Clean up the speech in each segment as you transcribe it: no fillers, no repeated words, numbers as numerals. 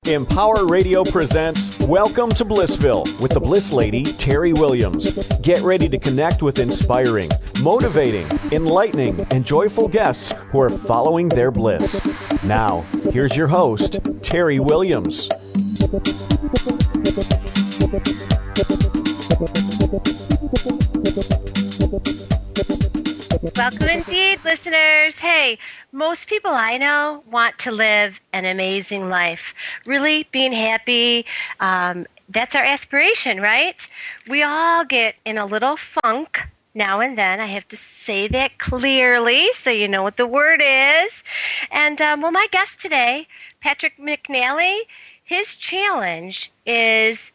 Empower Radio presents Welcome to Blissville with the Bliss Lady, Teri Williams. Get ready to connect with inspiring, motivating, enlightening, and joyful guests who are following their bliss. Now, here's your host, Teri Williams. Welcome indeed, listeners. Hey, most people I know want to live an amazing life. Really being happy, that's our aspiration, right? We all get in a little funk now and then. I have to say that clearly so you know what the word is. And, my guest today, Patrick Mcnally, his challenge is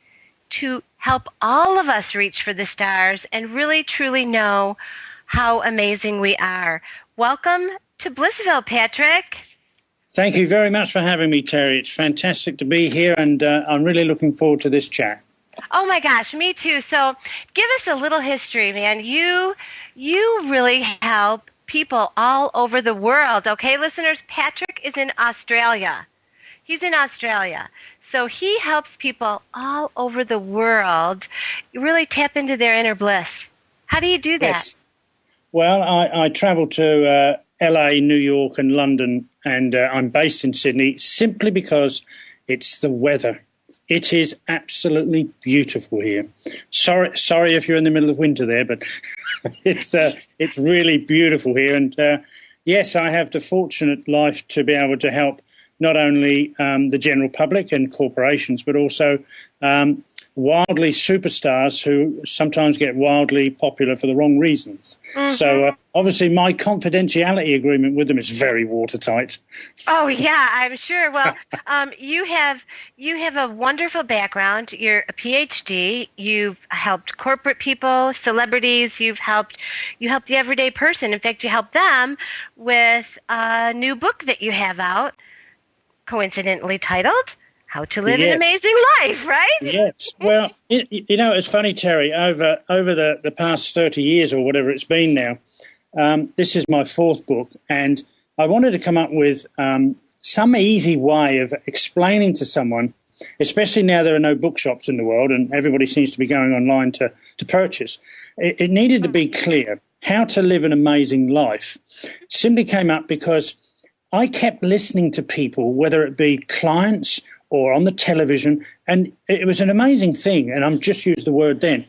to help all of us reach for the stars and really, truly know how amazing we are. Welcome to Blissville, Patrick. Thank you very much for having me, Teri. It's fantastic to be here, and I'm really looking forward to this chat. Oh, my gosh, me too. So give us a little history, man. You really help people all over the world. Okay, listeners, Patrick is in Australia. He's in Australia. So he helps people all over the world really tap into their inner bliss. How do you do that? Yes. Well, I travel to LA, New York, and London, and I'm based in Sydney simply because it's the weather. It is absolutely beautiful here. Sorry if you're in the middle of winter there, but it's really beautiful here. And yes, I have the fortunate life to be able to help not only the general public and corporations, but also wildly superstars who sometimes get wildly popular for the wrong reasons. Mm-hmm. So obviously my confidentiality agreement with them is very watertight. Oh yeah, I'm sure. Well, you have a wonderful background. You're a PhD. You've helped corporate people, celebrities. You helped the everyday person. In fact, you helped them with a new book that you have out, coincidentally titled How to Live an Amazing Life, right? Yes. Well, it's funny, Teri, over the past 30 years or whatever it's been now, this is my fourth book, and I wanted to come up with some easy way of explaining to someone, especially now there are no bookshops in the world and everybody seems to be going online to purchase. It needed to be clear. How to live an amazing life simply came up because I kept listening to people, whether it be clients or on the television, and it was an amazing thing, and I'm just used the word then.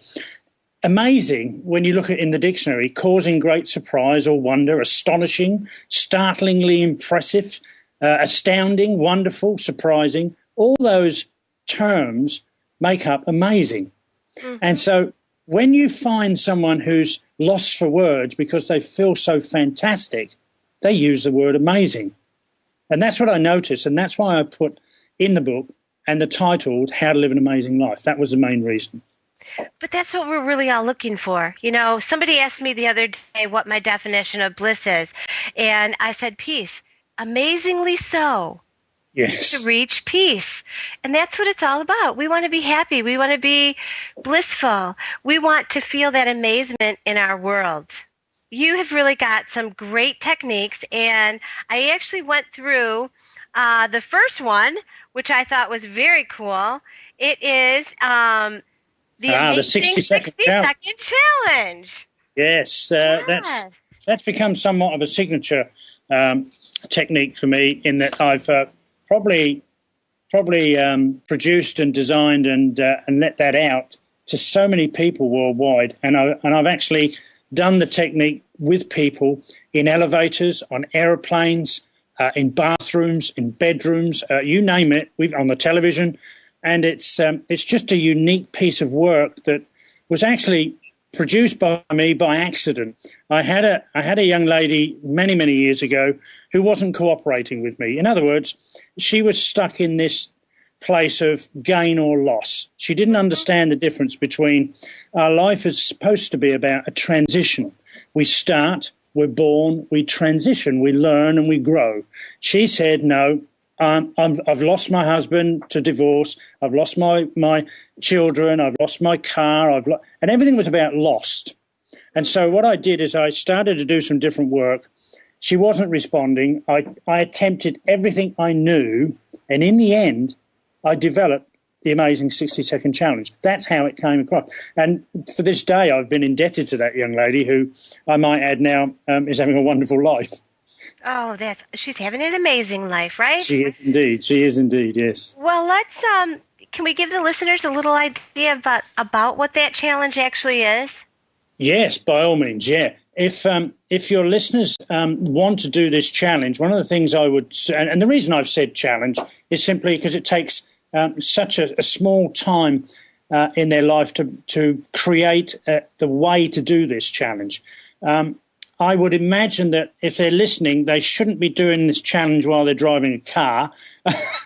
Amazing, when you look at it in the dictionary, causing great surprise or wonder, astonishing, startlingly impressive, astounding, wonderful, surprising. All those terms make up amazing. Mm-hmm. And so when you find someone who's lost for words because they feel so fantastic, they use the word amazing. And that's what I noticed, and that's why I put in the book and the title, How to Live an Amazing Life. That was the main reason. But that's what we're really all looking for. You know, somebody asked me the other day what my definition of bliss is, and I said peace. Amazingly so. Yes. To reach peace. And that's what it's all about. We want to be happy. We want to be blissful. We want to feel that amazement in our world. You have really got some great techniques, and I actually went through the first one, which I thought was very cool. It is the 60-second challenge. Yes, that's become somewhat of a signature technique for me, in that I've probably produced and designed and let that out to so many people worldwide, and I've actually done the technique with people in elevators, on aeroplanes, in bathrooms, in bedrooms, you name it. We've on the television, and it's just a unique piece of work that was actually produced by me by accident. I had a young lady many years ago who wasn't cooperating with me. In other words, she was stuck in this place of gain or loss. She didn't understand the difference between our life is supposed to be about a transition. We start, we're born, we transition, we learn and we grow. She said, no, I've lost my husband to divorce, I've lost my children, I've lost my car, and everything was about lost. And so what I did is I started to do some different work. She wasn't responding. I attempted everything I knew, and in the end, I developed the amazing 60-second challenge. That's how it came across. And for this day, I've been indebted to that young lady who, I might add now, is having a wonderful life. Oh, she's having an amazing life, right? She is indeed. She is indeed, yes. Well, can we give the listeners a little idea about what that challenge actually is? Yes, by all means, yeah. If your listeners want to do this challenge, one of the things I would, and the reason I've said challenge is simply because it takes such a small time in their life to create the way to do this challenge. I would imagine that if they're listening, they shouldn't be doing this challenge while they're driving a car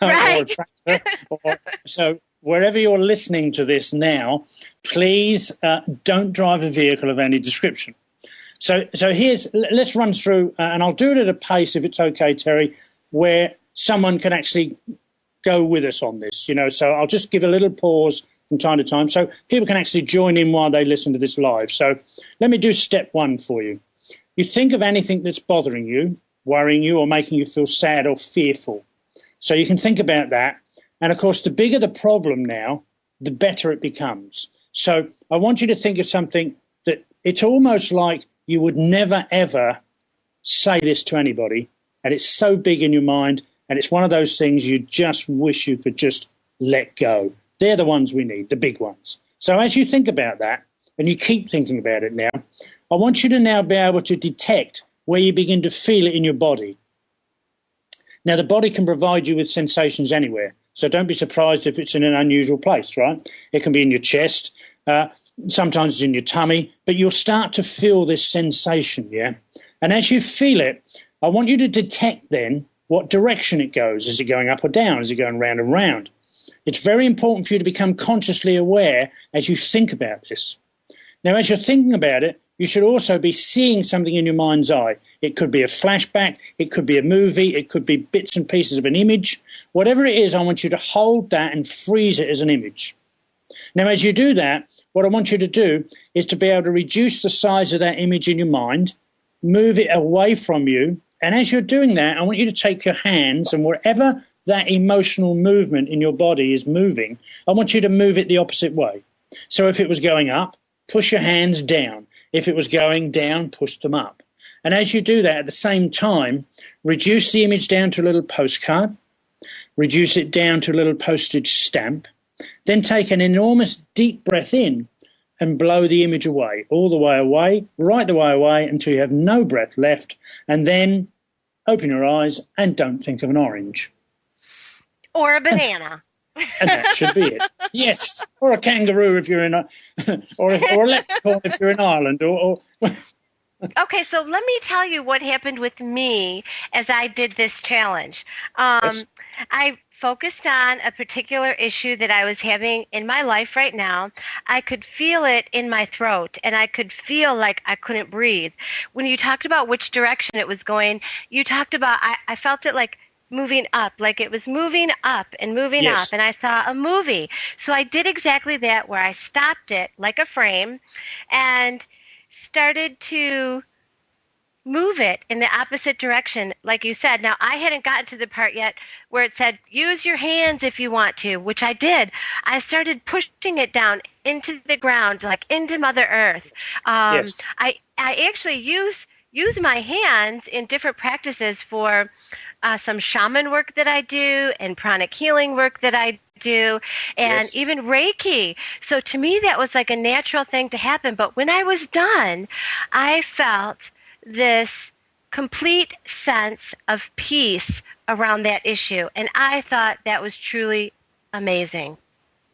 right. or a tractor. So wherever you're listening to this now, please don't drive a vehicle of any description. So let's run through, and I'll do it at a pace, if it's okay, Teri, where someone can actually go with us on this. So I'll just give a little pause from time to time so people can actually join in while they listen to this live. So let me do step 1 for you. You think of anything that's bothering you, worrying you, or making you feel sad or fearful. So you can think about that. And, of course, the bigger the problem now, the better it becomes. So I want you to think of something that it's almost like you would never, ever say this to anybody, and it's so big in your mind, and it's one of those things you just wish you could just let go. They're the ones we need, the big ones. So as you think about that, and you keep thinking about it now, I want you to now be able to detect where you begin to feel it in your body. Now, the body can provide you with sensations anywhere, so don't be surprised if it's in an unusual place, right? It can be in your chest, sometimes it's in your tummy, but you'll start to feel this sensation, yeah? And as you feel it, I want you to detect then what direction it goes. Is it going up or down? Is it going round and round? It's very important for you to become consciously aware as you think about this. Now, as you're thinking about it, you should also be seeing something in your mind's eye. It could be a flashback, it could be a movie, it could be bits and pieces of an image. Whatever it is, I want you to hold that and freeze it as an image. Now, as you do that, what I want you to do is to be able to reduce the size of that image in your mind, move it away from you, and as you're doing that, I want you to take your hands, and wherever that emotional movement in your body is moving, I want you to move it the opposite way. So if it was going up, push your hands down. If it was going down, push them up. And as you do that, at the same time, reduce the image down to a little postcard, reduce it down to a little postage stamp, then take an enormous deep breath in and blow the image away, all the way away, right the way away until you have no breath left, and then open your eyes and don't think of an orange. Or a banana. And that should be it. Yes, or a kangaroo if you're in or a leprechaun if you're in Ireland, or Okay, so let me tell you what happened with me as I did this challenge. Yes. I focused on a particular issue that I was having in my life right now. I could feel it in my throat, and I could feel like I couldn't breathe. When you talked about which direction it was going, you talked about, I felt it like moving up, like it was moving up and moving Yes. up, and I saw a movie. So I did exactly that, where I stopped it like a frame and started to move it in the opposite direction, like you said. Now, I hadn't gotten to the part yet where it said, use your hands if you want to, which I did. I started pushing it down into the ground, like into Mother Earth. Yes. I actually use my hands in different practices for some shaman work that I do and pranic healing work that I do, and Yes. even Reiki. So to me, that was like a natural thing to happen. But when I was done, I felt this complete sense of peace around that issue. And I thought that was truly amazing.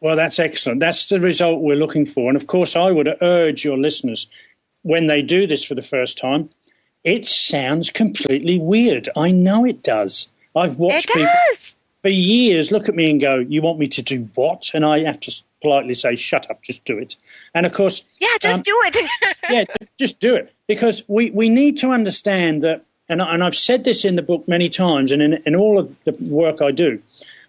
Well, that's excellent. That's the result we're looking for. And of course, I would urge your listeners, when they do this for the first time, it sounds completely weird. I know it does. I've watched people for years look at me and go, you want me to do what? And I have to politely say, shut up, just do it. And of course... Yeah, just do it. Yeah, just do it. Because we need to understand that, and I've said this in the book many times and in all of the work I do,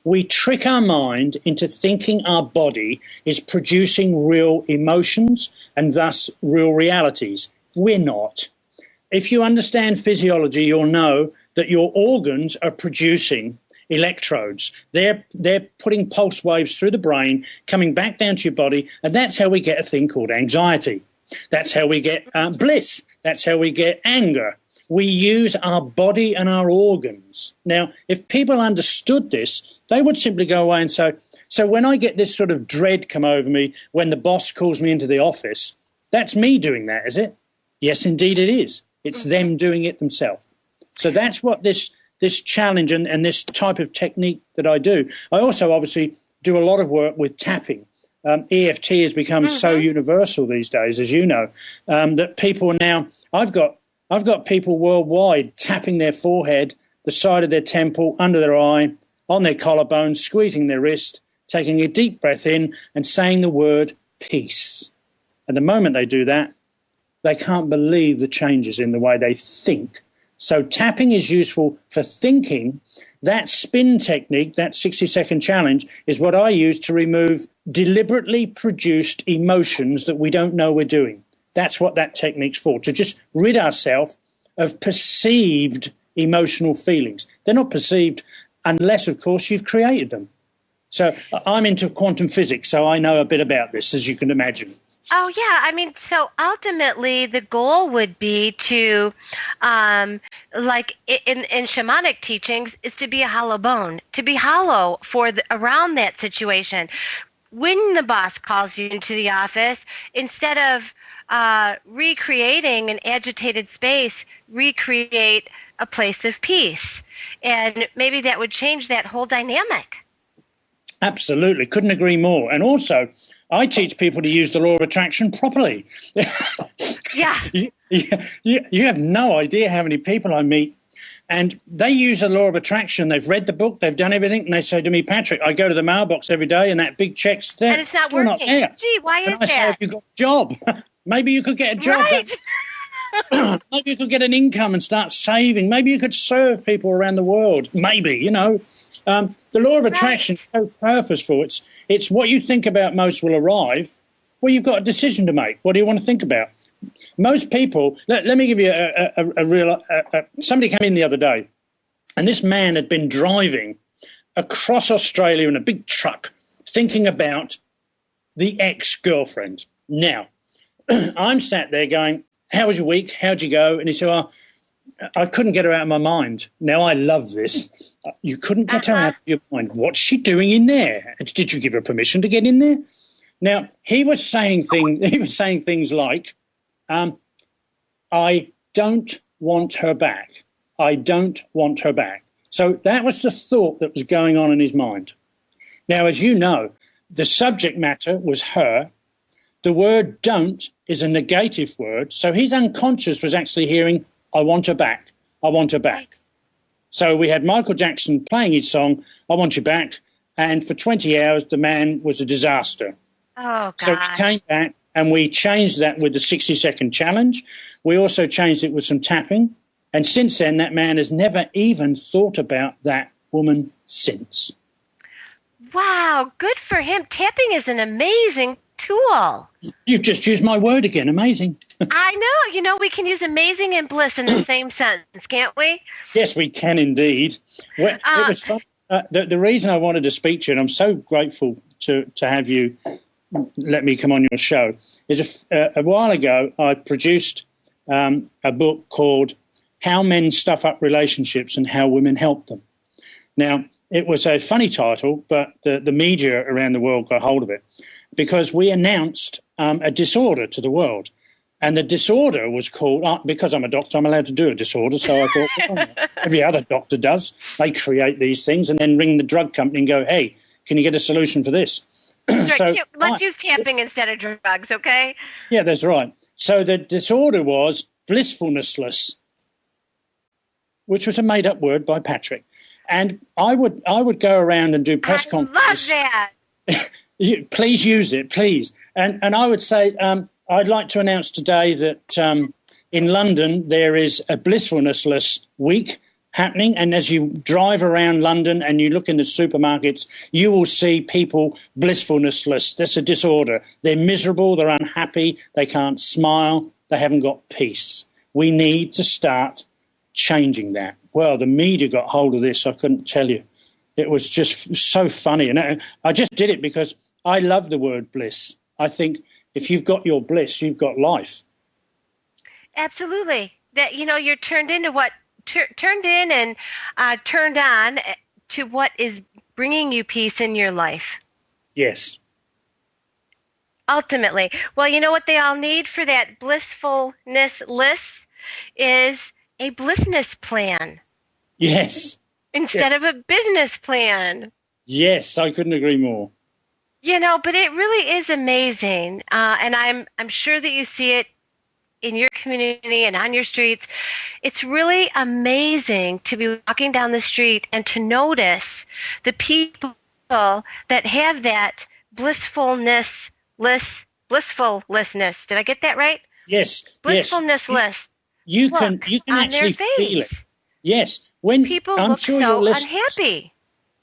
we trick our mind into thinking our body is producing real emotions and thus real realities. We're not. If you understand physiology, you'll know that your organs are producing electrodes. They're putting pulse waves through the brain, coming back down to your body, and that's how we get a thing called anxiety. That's how we get bliss. That's how we get anger. We use our body and our organs. Now, if people understood this, they would simply go away and say, so when I get this sort of dread come over me when the boss calls me into the office, that's me doing that, is it? Yes, indeed it is. It's them doing it themselves. So that's what this challenge and this type of technique that I do. I also obviously do a lot of work with tapping. EFT has become so universal these days, as you know, that people now, I've got people worldwide tapping their forehead, the side of their temple, under their eye, on their collarbone, squeezing their wrist, taking a deep breath in and saying the word peace. And the moment they do that, they can't believe the changes in the way they think. So tapping is useful for thinking. That spin technique, that 60-second challenge, is what I use to remove deliberately produced emotions that we don't know we're doing. That's what that technique's for, to just rid ourselves of perceived emotional feelings. They're not perceived unless, of course, you've created them. So I'm into quantum physics, so I know a bit about this, as you can imagine. Oh, yeah. I mean, so ultimately the goal would be to, like in shamanic teachings, is to be a hollow bone, to be hollow for around that situation. When the boss calls you into the office, instead of recreating an agitated space, recreate a place of peace. And maybe that would change that whole dynamic. Absolutely. Couldn't agree more. And also, I teach people to use the law of attraction properly. Yeah. You have no idea how many people I meet, and they use the law of attraction. They've read the book, they've done everything, and they say to me, Patrick, I go to the mailbox every day, and that big check's there. And it's not working. Not there. Gee, why is that? I say, have you got a job? Maybe you could get a job. Right. Maybe you could get an income and start saving. Maybe you could serve people around the world. Maybe, you know. The law of attraction is so purposeful. It's what you think about most will arrive. Well, you've got a decision to make. What do you want to think about? Most people, let me give you a real, somebody came in the other day, and this man had been driving across Australia in a big truck thinking about the ex-girlfriend. Now, I'm sat there going, how was your week? How'd you go? And he said, well, I couldn't get her out of my mind. Now, I love this. You couldn't get her out of your mind. What's she doing in there? Did you give her permission to get in there? Now, he was saying things like, I don't want her back. I don't want her back. So that was the thought that was going on in his mind. Now, as you know, the subject matter was her. The word don't is a negative word. So his unconscious was actually hearing, I want her back. I want her back. Right. So we had Michael Jackson playing his song, I Want You Back. And for 20 hours, the man was a disaster. Oh, gosh. So he came back and we changed that with the 60-second challenge. We also changed it with some tapping. And since then, that man has never even thought about that woman since. Wow, good for him. Tapping is an amazing tool. You've just used my word again, amazing. I know. You know, we can use amazing and bliss in the same sentence, can't we? Yes, we can indeed. It was fun. The reason I wanted to speak to you, and I'm so grateful to have you let me come on your show, is a while ago I produced a book called How Men Stuff Up Relationships and How Women Help Them. Now, it was a funny title, but the media around the world got hold of it because we announced a disorder to the world. And the disorder was called, because I'm a doctor, I'm allowed to do a disorder. So I thought, well, every other doctor does. They create these things and then ring the drug company and go, hey, can you get a solution for this? That's right. Let's use tapping instead of drugs, okay? Yeah, that's right. So the disorder was blissfulnessless, which was a made-up word by Patrick. And I would go around and do press conferences. I love that. Please use it, please. And I would say, I'd like to announce today that in London there is a blissfulnessless week happening. And as you drive around London and you look in the supermarkets, you will see people blissfulnessless. That's a disorder. They're miserable. They're unhappy. They can't smile. They haven't got peace. We need to start changing that. Well, the media got hold of this. I couldn't tell you. It was just so funny. And I just did it because I love the word bliss. I think if you've got your bliss, you've got life. Absolutely. That, you're turned into what turned in and turned on to what is bringing you peace in your life. Yes. Ultimately. Well, you know what they all need for that blissfulness list is a blissness plan. Yes. Instead of a business plan. Yes, I couldn't agree more. But it really is amazing. And I'm sure that you see it in your community and on your streets. It's really amazing to be walking down the street and to notice the people that have that blissfulness. Did I get that right? Yes. Blissfulness list. You can actually feel it. Yes. When people I'm look sure so unhappy.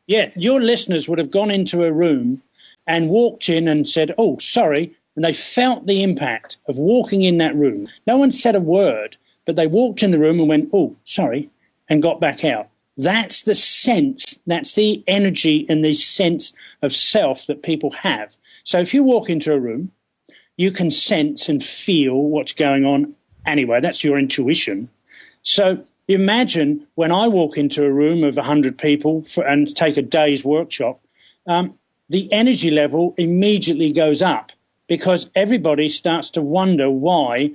Yeah, your listeners would have gone into a room and walked in and said, "Oh, sorry," and they felt the impact of walking in that room. No one said a word, but they walked in the room and went, "Oh, sorry," and got back out. That's the sense, that's the energy and the sense of self that people have. So if you walk into a room, you can sense and feel what's going on anyway. That's your intuition. So imagine when I walk into a room of 100 people and take a day's workshop, the energy level immediately goes up because everybody starts to wonder why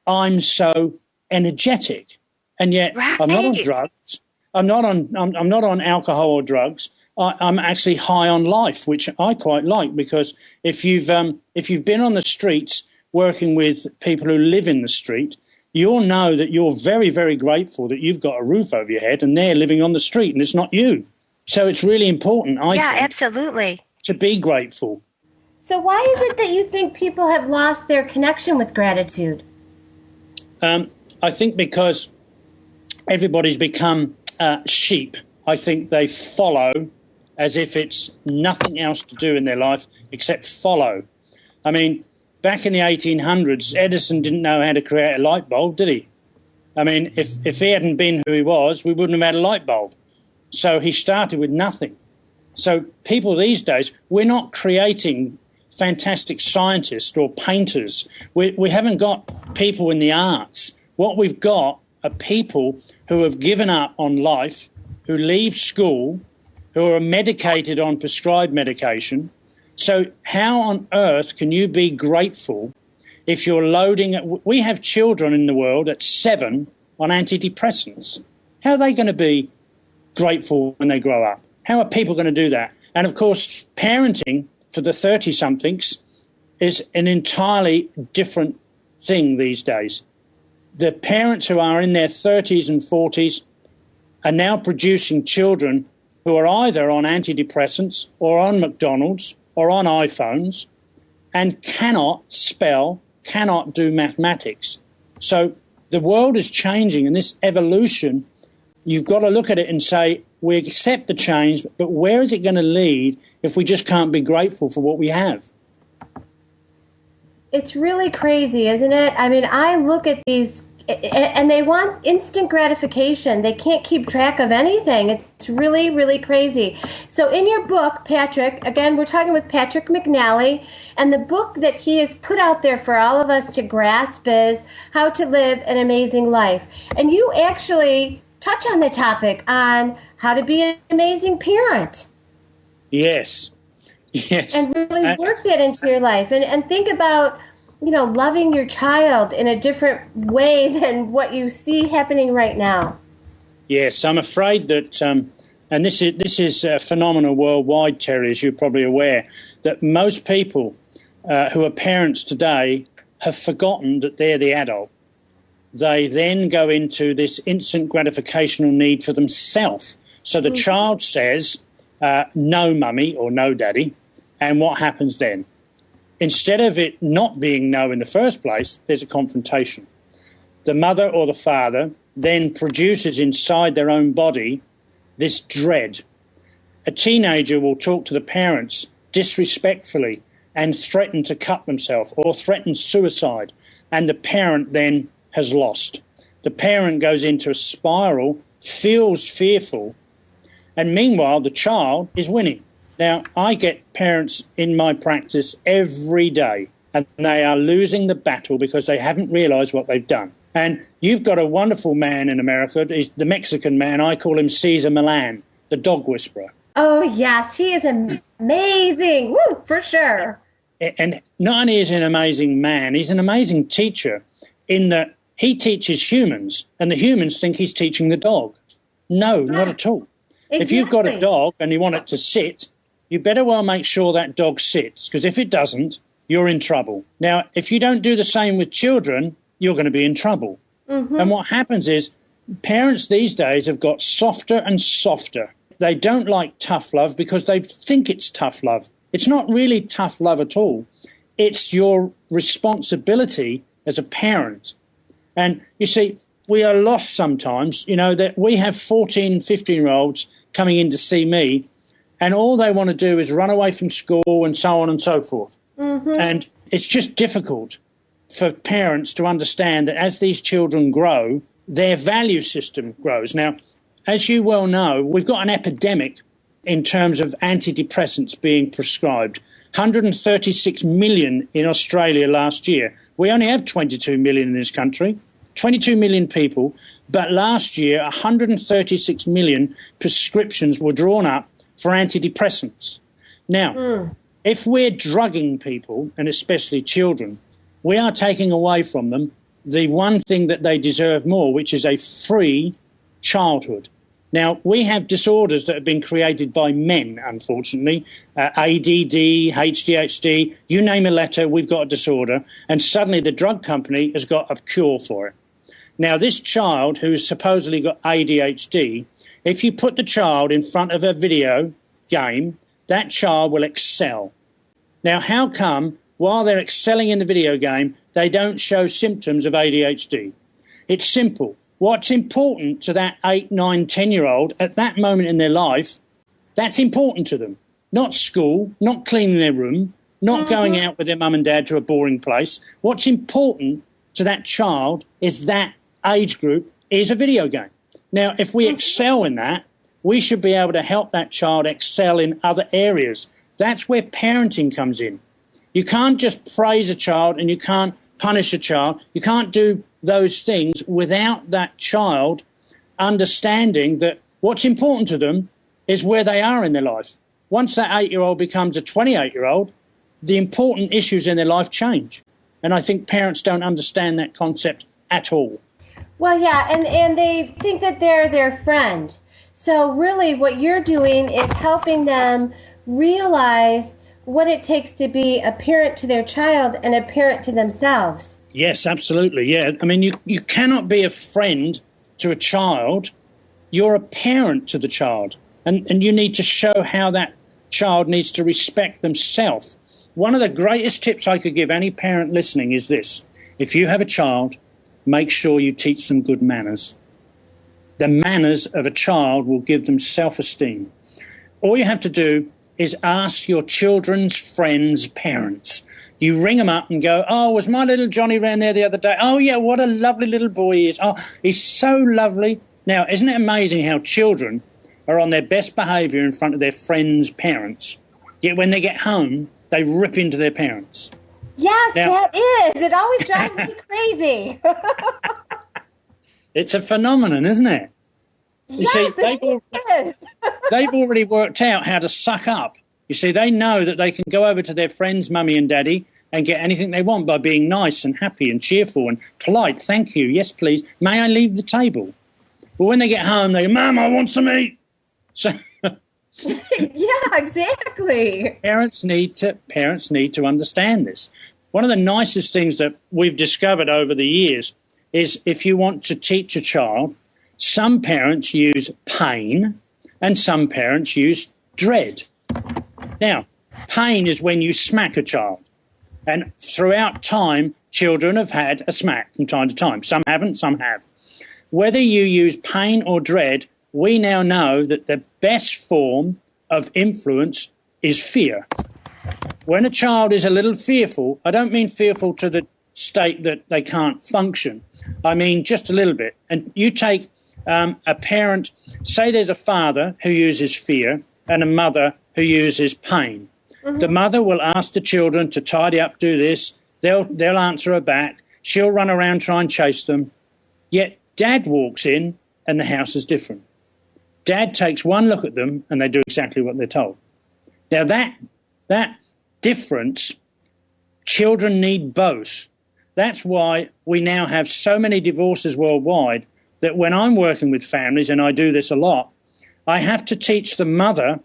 I'm so energetic. And yet I'm not on drugs. I'm not on alcohol or drugs. I'm actually high on life, which I quite like, because if you've been on the streets working with people who live in the street, you'll know that you're very, very grateful that you've got a roof over your head and they're living on the street and it's not you. So it's really important, I think. Yeah, absolutely. To be grateful. So why is it that you think people have lost their connection with gratitude? I think because everybody's become sheep. I think they follow as if it's nothing else to do in their life except follow. I mean, back in the 1800s, Edison didn't know how to create a light bulb, did he? I mean, if he hadn't been who he was, we wouldn't have had a light bulb. So he started with nothing. So people these days, we're not creating fantastic scientists or painters. We haven't got people in the arts. What we've got are people who have given up on life, who leave school, who are medicated on prescribed medication. So how on earth can you be grateful if you're loading... We have children in the world at 7 on antidepressants. How are they going to be grateful when they grow up? How are people going to do that? And, of course, parenting for the 30-somethings is an entirely different thing these days. The parents who are in their 30s and 40s are now producing children who are either on antidepressants or on McDonald's or on iPhones and cannot spell, cannot do mathematics. So the world is changing, and this evolution, you've got to look at it and say, we accept the change, but where is it going to lead if we just can't be grateful for what we have? It's really crazy, isn't it? I mean, I look at these, and they want instant gratification. They can't keep track of anything. It's really, really crazy. So in your book, Patrick, again, we're talking with Patrick Mcnally, and the book that he has put out there for all of us to grasp is How to Live an Amazing Life. And you actually touch on the topic on how to be an amazing parent. Yes. Yes. And really work that into your life and think about, loving your child in a different way than what you see happening right now. Yes, I'm afraid that, and this is a phenomenon worldwide, Terry, as you're probably aware, that most people who are parents today have forgotten that they're the adult. They then go into this instant gratificational need for themselves. So the child says, no, mummy, or no, daddy. And what happens then? Instead of it not being no in the first place, there's a confrontation. The mother or the father then produces inside their own body this dread. A teenager will talk to the parents disrespectfully and threaten to cut themselves or threaten suicide, and the parent then has lost. The parent goes into a spiral, feels fearful, And meanwhile, the child is winning. Now, I get parents in my practice every day, and they are losing the battle because they haven't realised what they've done. And you've got a wonderful man in America. He's the Mexican man. I call him Cesar Millan, the dog whisperer. Oh, yes. He is amazing. Woo, for sure. And not only is he an amazing man, he's an amazing teacher in that he teaches humans, and the humans think he's teaching the dog. No, not at all. Exactly. If you've got a dog and you want it to sit, you better well make sure that dog sits, because if it doesn't, you're in trouble. Now, if you don't do the same with children, you're going to be in trouble. Mm-hmm. And what happens is parents these days have got softer and softer. They don't like tough love because they think it's tough love. It's not really tough love at all. It's your responsibility as a parent. And you see, we are lost sometimes, that we have 14, 15-year-olds coming in to see me, and all they want to do is run away from school and so on and so forth. Mm-hmm. And it's just difficult for parents to understand that as these children grow, their value system grows. Now, as you well know, we've got an epidemic in terms of antidepressants being prescribed. 136 million in Australia last year. We only have 22 million in this country, 22 million people, but last year 136 million prescriptions were drawn up for antidepressants. Now, if we're drugging people, and especially children, we are taking away from them the one thing that they deserve more, which is a free childhood. Now, we have disorders that have been created by men, unfortunately, ADD, ADHD, you name a letter, we've got a disorder, and suddenly the drug company has got a cure for it. Now, this child who's supposedly got ADHD, if you put the child in front of a video game, that child will excel. Now, how come, while they're excelling in the video game, they don't show symptoms of ADHD? It's simple. What's important to that 8, 9, 10-year-old at that moment in their life, that's important to them. Not school, not cleaning their room, not going out with their mum and dad to a boring place. What's important to that child is that age group is a video game. Now, if we excel in that, we should be able to help that child excel in other areas. That's where parenting comes in. You can't just praise a child and you can't punish a child. You can't do those things without that child understanding that what's important to them is where they are in their life. Once that 8-year-old becomes a 28-year-old, the important issues in their life change. And I think parents don't understand that concept at all. Well, yeah, and they think that they're their friend. So really what you're doing is helping them realize what it takes to be a parent to their child and a parent to themselves. Yes, absolutely, yeah. I mean, you cannot be a friend to a child. You're a parent to the child. And you need to show how that child needs to respect themselves. One of the greatest tips I could give any parent listening is this. If you have a child, make sure you teach them good manners. The manners of a child will give them self-esteem. All you have to do is ask your children's friends' parents. You ring them up and go, oh, was my little Johnny round there the other day? Oh, yeah, what a lovely little boy he is. Oh, he's so lovely. Now, isn't it amazing how children are on their best behaviour in front of their friends' parents, yet when they get home, they rip into their parents? Yes, now, that is. It always drives me crazy. It's a phenomenon, isn't it? You yes, see, they've already worked out how to suck up. You see, they know that they can go over to their friends' mummy and daddy and get anything they want by being nice and happy and cheerful and polite. Thank you. Yes, please. May I leave the table? But when they get home, they go, Mum, I want some meat. So yeah, exactly. Parents need to understand this. One of the nicest things that we've discovered over the years is if you want to teach a child, some parents use pain and some parents use dread. Now, pain is when you smack a child. And throughout time, children have had a smack from time to time. Some haven't, some have. Whether you use pain or dread, we now know that the best form of influence is fear. When a child is a little fearful, I don't mean fearful to the state that they can't function. I mean just a little bit. And you take a parent, say there's a father who uses fear and a mother who uses pain. The mother will ask the children to tidy up, do this. They'll answer her back. She'll run around, try and chase them. Yet Dad walks in and the house is different. Dad takes one look at them and they do exactly what they're told. Now that difference, children need both. That's why we now have so many divorces worldwide, that when I'm working with families, and I do this a lot, I have to teach the mother,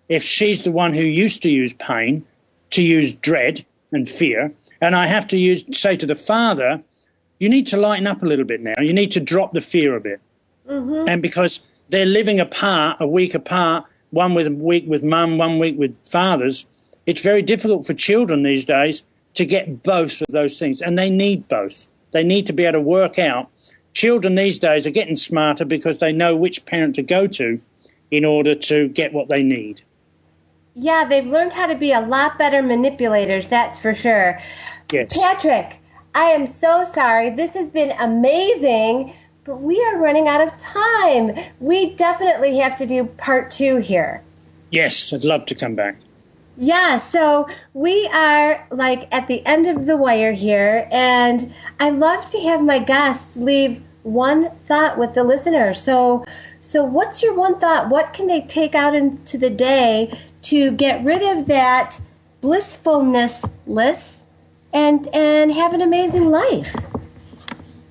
if she's the one who used to use pain, to use dread and fear. And I have to say to the father, you need to lighten up a little bit now. You need to drop the fear a bit. And because they're living apart, a week apart, one week with mum, 1 week with fathers, it's very difficult for children these days to get both of those things. And they need both. They need to be able to work out. Children these days are getting smarter because they know which parent to go to in order to get what they need. Yeah, they've learned how to be a lot better manipulators, that's for sure. Yes. Patrick, I am so sorry. This has been amazing, but we are running out of time. We definitely have to do part 2 here. Yes, I'd love to come back. Yeah, so we are like at the end of the wire here, and I love to have my guests leave one thought with the listener. So what's your one thought? What can they take out into the day to get rid of that blissfulness and have an amazing life?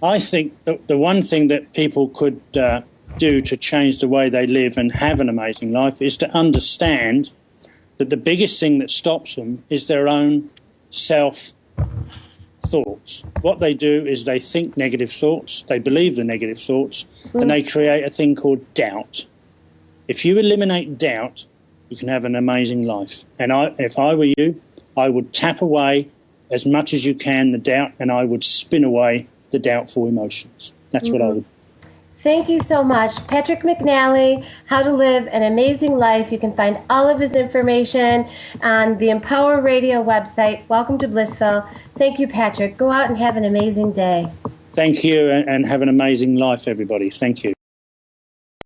I think the one thing that people could do to change the way they live and have an amazing life is to understand that the biggest thing that stops them is their own self-thoughts. What they do is they think negative thoughts, they believe the negative thoughts, and they create a thing called doubt. If you eliminate doubt, you can have an amazing life. And if I were you, I would tap away as much as you can the doubt, and I would spin away the doubtful emotions. That's what I would do. Thank you so much. Patrick Mcnally, How to Live an Amazing Life. You can find all of his information on the Empower Radio website. Welcome to Blissville. Thank you, Patrick. Go out and have an amazing day. Thank you, and have an amazing life, everybody. Thank you.